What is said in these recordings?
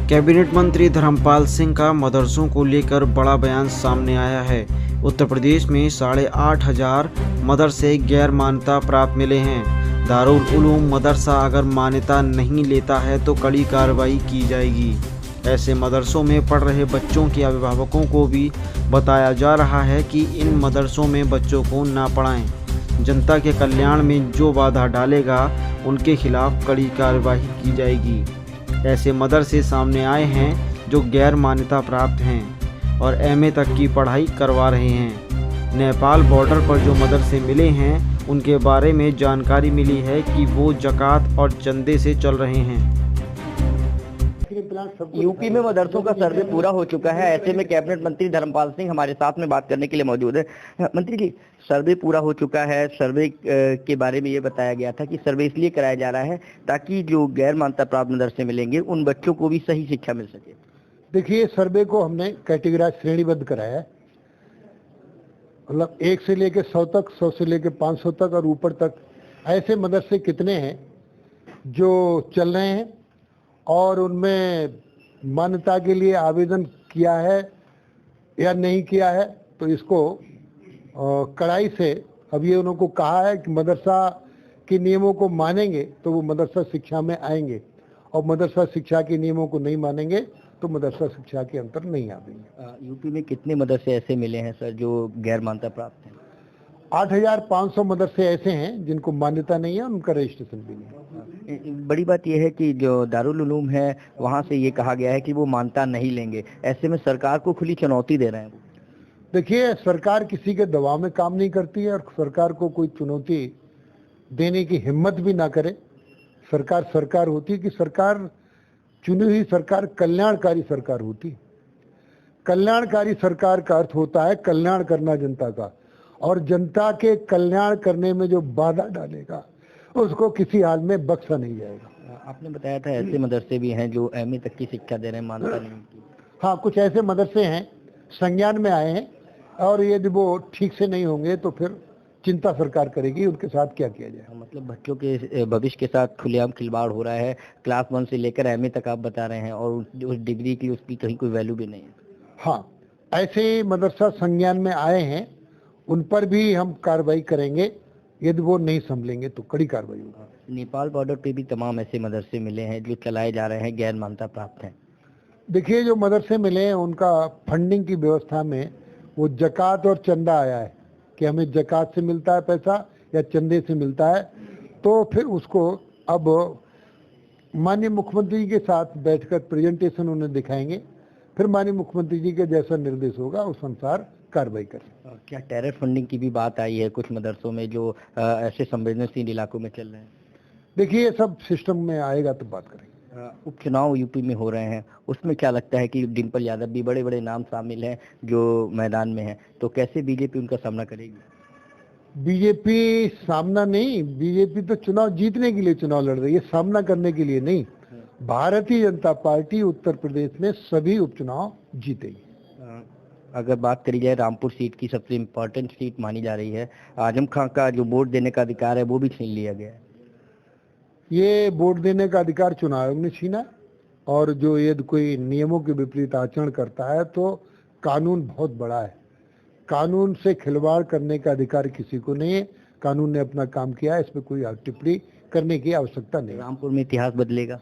Cabinet मंत्री धर्मपाल सिंह का मदरसों को लेकर बड़ा बयान सामने आया है। उत्तर प्रदेश में 8,500 मदरसे गैर मान्यता प्राप्त मिले हैं। दारुल उलूम मदरसा अगर मान्यता नहीं लेता है तो कड़ी कार्रवाई की जाएगी। ऐसे मदरसों में पढ़ रहे बच्चों के अभिभावकों को भी बताया जा रहा है कि इन मदरसों में बच्चों को ना पढ़ाएं। जनता के कल्याण में जो बाधा डालेगा उनके खिलाफ कड़ी कार्रवाई की जाएगी। ऐसे मदरसे सामने आए हैं जो गैर मान्यता प्राप्त हैं और एमए तक की पढ़ाई करवा रहे हैं। नेपाल बॉर्डर पर जो मदरसे मिले हैं उनके बारे में जानकारी मिली है कि वो ज़कात और चंदे से चल रहे हैं। यूपी में मदरसों का सर्वे पूरा हो चुका है। ऐसे में कैबिनेट मंत्री धर्मपाल सिंह हमारे साथ में बात करने के लिए मौजूद है। मंत्री जी, सर्वे पूरा हो चुका है। सर्वे के बारे में ये बताया गया था कि सर्वे इसलिए कराया जा रहा है ताकि जो गैर मान्यता प्राप्त मदरसे मिलेंगे उन बच्चों को भी सही शिक्षा मिल सके। देखिए, सर्वे को हमने कैटेगराइज श्रेणीबद्ध कराया है। मतलब 1 से लेकर 100 तक, 100 से लेकर 500 तक और ऊपर तक ऐसे मदरसे कितने हैं जो चल रहे हैं और उनमें मान्यता के लिए आवेदन किया है या नहीं किया है। तो इसको कड़ाई से अब ये उनको कहा है कि मदरसा के नियमों को मानेंगे तो वो मदरसा शिक्षा में आएंगे और मदरसा शिक्षा के नियमों को नहीं मानेंगे तो मदरसा शिक्षा के अंतर नहीं आएंगे। यूपी में कितने मदरसे ऐसे मिले हैं सर जो गैर मान्यता प्राप्त हैं? 8,500 मदरसे ऐसे हैं जिनको मान्यता नहीं है, उनका रजिस्ट्रेशन भी नहीं है। बड़ी बात यह है कि जो दारुल उलूम है वहाँ से ये कहा गया है कि वो मान्यता नहीं लेंगे। ऐसे में सरकार को खुली चुनौती दे रहे हैं। देखिए, सरकार किसी के दबाव में काम नहीं करती है और सरकार को कोई चुनौती देने की हिम्मत भी ना करे। सरकार होती है कि सरकार चुनी हुई सरकार कल्याणकारी सरकार होती। कल्याणकारी सरकार का अर्थ होता है कल्याण करना जनता का, और जनता के कल्याण करने में जो बाधा डालेगा उसको किसी हाल में बख्शा नहीं जाएगा। आपने बताया था ऐसे मदरसे भी हैं जो एमए तक की शिक्षा दे रहे हैं, मान्यता नहीं की। हाँ, कुछ ऐसे मदरसे हैं संज्ञान में आए हैं और यदि वो ठीक से नहीं होंगे तो फिर चिंता सरकार करेगी उनके साथ क्या किया जाए। मतलब बच्चों के भविष्य के साथ खुलेआम खिलवाड़ हो रहा है। क्लास 1 से लेकर एमए तक आप बता रहे हैं और उस डिग्री की उसकी कहीं कोई वैल्यू भी नहीं है। हाँ, ऐसे मदरसा संज्ञान में आए हैं, उन पर भी हम कार्रवाई करेंगे। यदि वो नहीं संभलेंगे तो कड़ी कार्रवाई होगी। नेपाल बॉर्डर पे भी तमाम ऐसे मदरसे मिले हैं जो चलाए जा रहे हैं, गैर मान्यता प्राप्त हैं। देखिए, जो मदरसे मिले हैं उनका फंडिंग की व्यवस्था में वो ज़कात और चंदा आया है कि हमें ज़कात से मिलता है पैसा या चंदे से मिलता है। तो फिर उसको अब माननीय मुख्यमंत्री जी के साथ बैठकर प्रेजेंटेशन उन्हें दिखाएंगे, फिर माननीय मुख्यमंत्री जी के जैसा निर्देश होगा उस अनुसार कार्रवाई करें। क्या टेरर फंडिंग की भी बात आई है कुछ मदरसों में जो ऐसे संवेदनशील इलाकों में चल रहे हैं? देखिए, ये सब सिस्टम में आएगा तो बात करेंगे। उपचुनाव यूपी में हो रहे हैं, उसमें क्या लगता है कि डिम्पल यादव भी बड़े बड़े नाम शामिल हैं जो मैदान में हैं, तो कैसे बीजेपी उनका सामना करेगी? बीजेपी सामना नहीं, बीजेपी तो चुनाव जीतने के लिए चुनाव लड़ रही है, सामना करने के लिए नहीं। भारतीय जनता पार्टी उत्तर प्रदेश में सभी उपचुनाव जीतेगी। अगर बात करी जाए रामपुर सीट की, सबसे इम्पोर्टेंट सीट मानी जा रही है, आजम खां का जो वोट देने का अधिकार है वो भी छीन लिया गया है। ये वोट देने का अधिकार चुनाव आयोग ने छीना और जो यदि कोई नियमों के विपरीत आचरण करता है तो कानून बहुत बड़ा है। कानून से खिलवाड़ करने का अधिकार किसी को नहीं है। कानून ने अपना काम किया है, इसमें कोई टिप्पणी करने की आवश्यकता नहीं। रामपुर में इतिहास बदलेगा।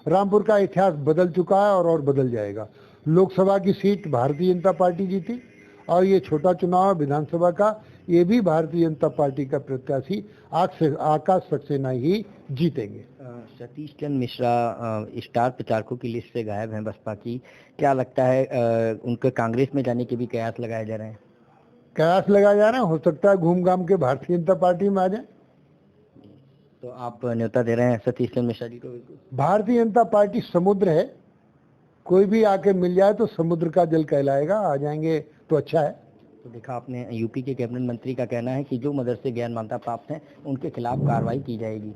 रामपुर का इतिहास बदल चुका है और बदल जाएगा। लोकसभा की सीट भारतीय जनता पार्टी जीती और ये छोटा चुनाव विधानसभा का, ये भी भारतीय जनता पार्टी का प्रत्याशी आकाश सक्सेना ही जीतेंगे। सतीश चंद्र मिश्रा स्टार प्रचारकों की लिस्ट से गायब हैं बसपा की। क्या लगता है उनके कांग्रेस में जाने के भी कयास लगाए जा रहे हैं? कयास लगाया जा रहा है, हो सकता है घूम घाम के भारतीय जनता पार्टी में आ जाए। तो आप न्योता दे रहे हैं सतीश चंद्र मिश्रा जी को? भारतीय जनता पार्टी समुद्र है, कोई भी आके मिल जाए तो समुद्र का जल कहलाएगा। आ जाएंगे तो अच्छा है। तो देखा आपने, यूपी के कैबिनेट मंत्री का कहना है कि जो मदरसे गैर मान्यता प्राप्त हैं उनके खिलाफ कार्रवाई की जाएगी।